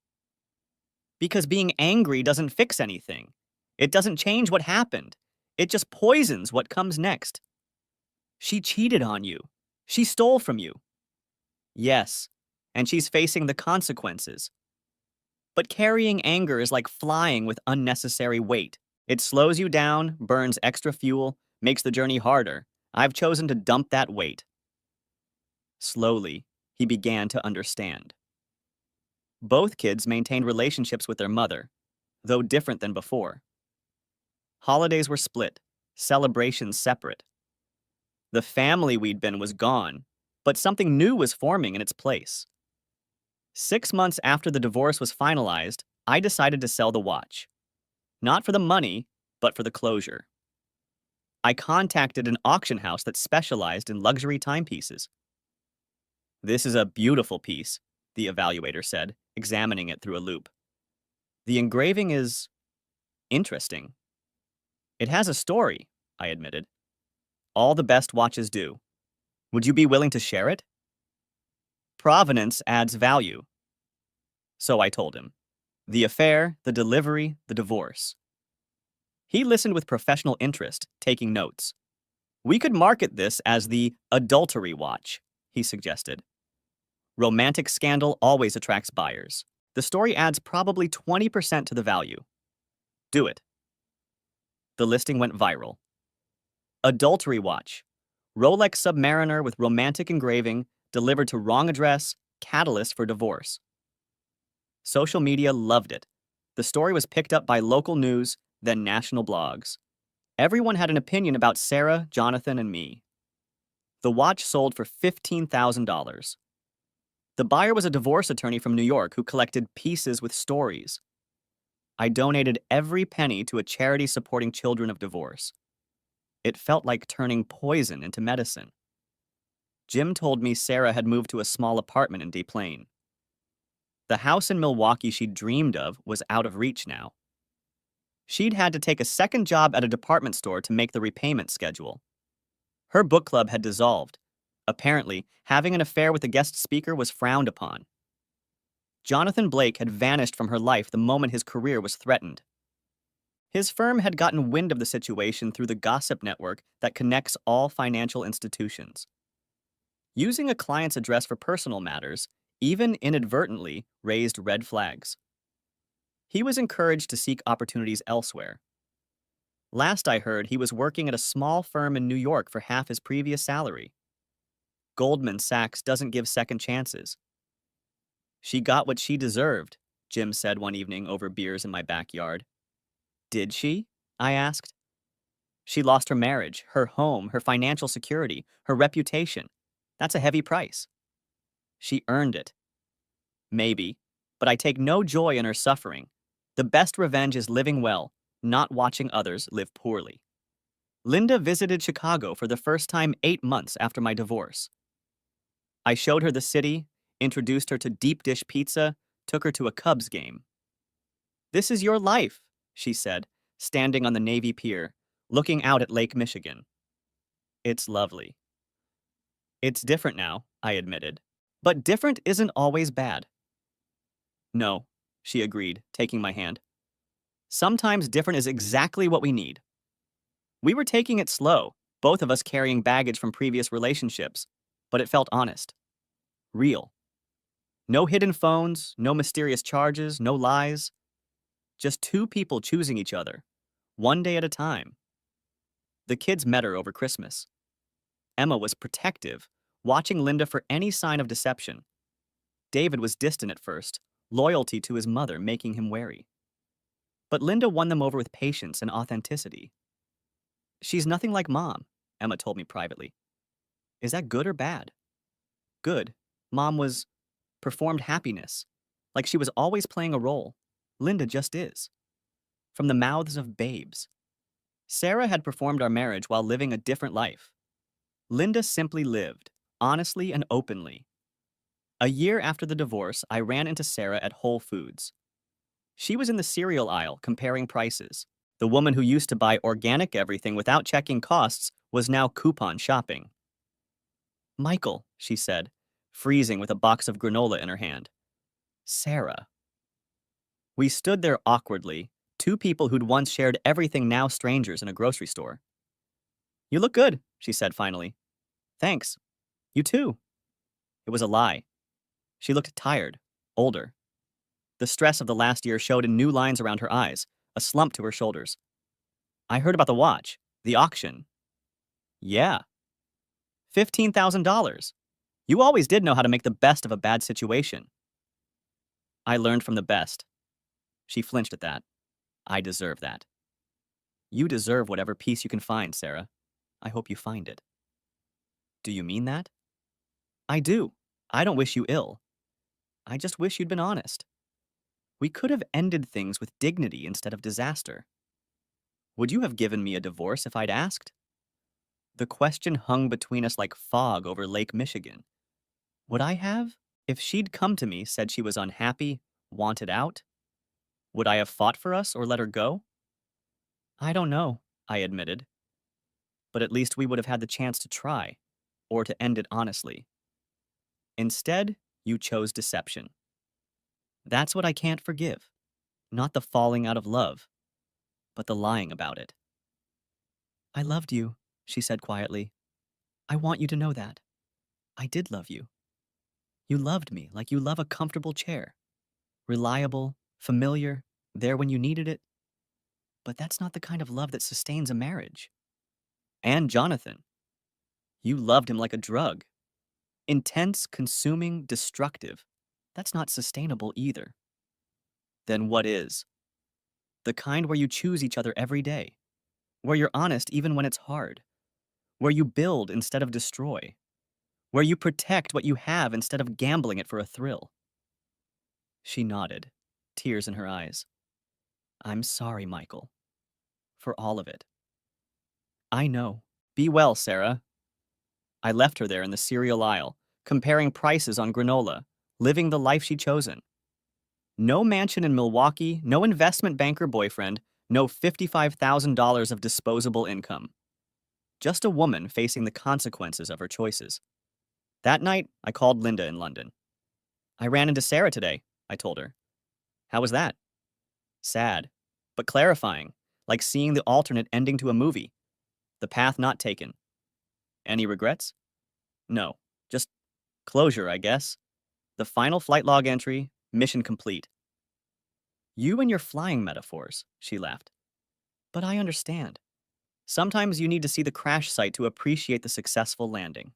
Because being angry doesn't fix anything. It doesn't change what happened. It just poisons what comes next. She cheated on you. She stole from you. Yes, and she's facing the consequences. But carrying anger is like flying with unnecessary weight. It slows you down, burns extra fuel, makes the journey harder. I've chosen to dump that weight. Slowly, he began to understand. Both kids maintained relationships with their mother, though different than before. Holidays were split, celebrations separate. The family we'd been was gone, but something new was forming in its place. 6 months after the divorce was finalized, I decided to sell the watch. Not for the money, but for the closure. I contacted an auction house that specialized in luxury timepieces. This is a beautiful piece, the evaluator said, examining it through a loupe. The engraving is interesting. It has a story, I admitted. All the best watches do. Would you be willing to share it? Provenance adds value. So I told him. The affair, the delivery, the divorce. He listened with professional interest, taking notes. We could market this as the adultery watch, he suggested. Romantic scandal always attracts buyers. The story adds probably 20% to the value. Do it. The listing went viral. Adultery watch. Rolex Submariner with romantic engraving, delivered to wrong address, catalyst for divorce. Social media loved it. The story was picked up by local news, then national blogs. Everyone had an opinion about Sarah, Jonathan, and me. The watch sold for $15,000. The buyer was a divorce attorney from New York who collected pieces with stories. I donated every penny to a charity supporting children of divorce. It felt like turning poison into medicine. Jim told me Sarah had moved to a small apartment in Des Plaines. The house in Milwaukee she'd dreamed of was out of reach now. She'd had to take a second job at a department store to make the repayment schedule. Her book club had dissolved. Apparently, having an affair with a guest speaker was frowned upon. Jonathan Blake had vanished from her life the moment his career was threatened. His firm had gotten wind of the situation through the gossip network that connects all financial institutions. Using a client's address for personal matters, even inadvertently, raised red flags. He was encouraged to seek opportunities elsewhere. Last I heard, he was working at a small firm in New York for half his previous salary. Goldman Sachs doesn't give second chances. She got what she deserved, Jim said one evening over beers in my backyard. Did she? I asked. She lost her marriage, her home, her financial security, her reputation. That's a heavy price. She earned it. Maybe, but I take no joy in her suffering. The best revenge is living well, not watching others live poorly. Linda visited Chicago for the first time 8 months after my divorce. I showed her the city, introduced her to deep dish pizza, took her to a Cubs game. This is your life, she said, standing on the Navy Pier, looking out at Lake Michigan. It's lovely. It's different now, I admitted. But different isn't always bad. No, she agreed, taking my hand. Sometimes different is exactly what we need. We were taking it slow, both of us carrying baggage from previous relationships, but it felt honest. Real. No hidden phones, no mysterious charges, no lies. Just two people choosing each other, one day at a time. The kids met her over Christmas. Emma was protective, watching Linda for any sign of deception. David was distant at first, loyalty to his mother making him wary. But Linda won them over with patience and authenticity. She's nothing like Mom, Emma told me privately. Is that good or bad? Good. Mom performed happiness, like she was always playing a role. Linda just is. From the mouths of babes. Sarah had performed our marriage while living a different life. Linda simply lived, honestly and openly. A year after the divorce, I ran into Sarah at Whole Foods. She was in the cereal aisle comparing prices. The woman who used to buy organic everything without checking costs was now coupon shopping. Michael, she said, freezing with a box of granola in her hand. Sarah. We stood there awkwardly, two people who'd once shared everything, now strangers in a grocery store. You look good, she said finally. Thanks. You too. It was a lie. She looked tired, older. The stress of the last year showed in new lines around her eyes, a slump to her shoulders. I heard about the watch, the auction. Yeah. $15,000. You always did know how to make the best of a bad situation. I learned from the best. She flinched at that. I deserve that. You deserve whatever peace you can find, Sarah. I hope you find it. Do you mean that? I do. I don't wish you ill. I just wish you'd been honest. We could have ended things with dignity instead of disaster. Would you have given me a divorce if I'd asked? The question hung between us like fog over Lake Michigan. Would I have? If she'd come to me, said she was unhappy, wanted out, would I have fought for us or let her go? I don't know, I admitted, but at least we would have had the chance to try, or to end it honestly. Instead, you chose deception. That's what I can't forgive. Not the falling out of love, but the lying about it. I loved you, she said quietly. I want you to know that. I did love you. You loved me like you love a comfortable chair. Reliable, familiar, there when you needed it. But that's not the kind of love that sustains a marriage. And Jonathan, you loved him like a drug. Intense, consuming, destructive. That's not sustainable either. Then what is? The kind where you choose each other every day, where you're honest even when it's hard, where you build instead of destroy, where you protect what you have instead of gambling it for a thrill. She nodded, tears in her eyes. I'm sorry, Michael, for all of it. I know. Be well, Sarah. I left her there in the cereal aisle, comparing prices on granola, living the life she'd chosen. No mansion in Milwaukee, no investment banker boyfriend, no $55,000 of disposable income. Just a woman facing the consequences of her choices. That night, I called Linda in London. I ran into Sarah today, I told her. How was that? Sad, but clarifying, like seeing the alternate ending to a movie. The path not taken. Any regrets? No, just closure, I guess. The final flight log entry, mission complete. You and your flying metaphors, she laughed. But I understand. Sometimes you need to see the crash site to appreciate the successful landing.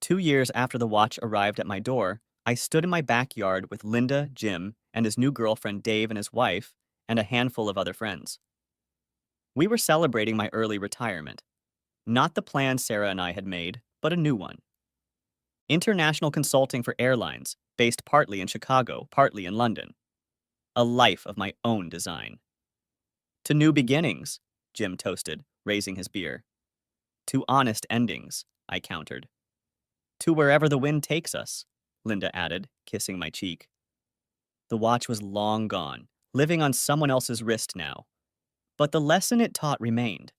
2 years after the watch arrived at my door, I stood in my backyard with Linda, Jim, and his new girlfriend Dave and his wife, and a handful of other friends. We were celebrating my early retirement. Not the plan Sarah and I had made, but a new one. International consulting for airlines, based partly in Chicago, partly in London. A life of my own design. To new beginnings, Jim toasted, raising his beer. To honest endings, I countered. To wherever the wind takes us, Linda added, kissing my cheek. The watch was long gone, living on someone else's wrist now. But the lesson it taught remained.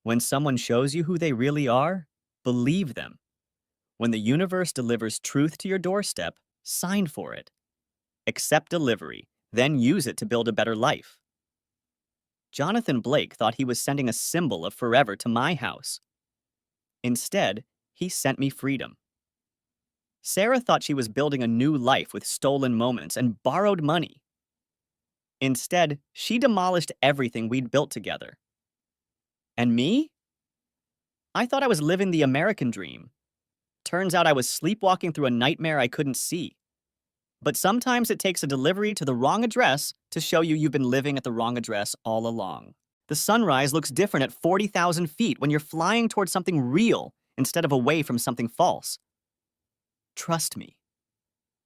When someone shows you who they really are, believe them. When the universe delivers truth to your doorstep, sign for it. Accept delivery, then use it to build a better life. Jonathan Blake thought he was sending a symbol of forever to my house. Instead, he sent me freedom. Sarah thought she was building a new life with stolen moments and borrowed money. Instead, she demolished everything we'd built together. And me? I thought I was living the American dream. Turns out I was sleepwalking through a nightmare I couldn't see. But sometimes it takes a delivery to the wrong address to show you you've been living at the wrong address all along. The sunrise looks different at 40,000 feet when you're flying towards something real instead of away from something false. Trust me.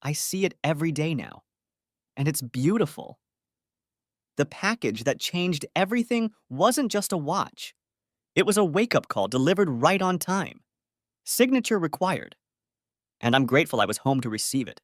I see it every day now. And it's beautiful. The package that changed everything wasn't just a watch. It was a wake-up call delivered right on time. Signature required. And I'm grateful I was home to receive it.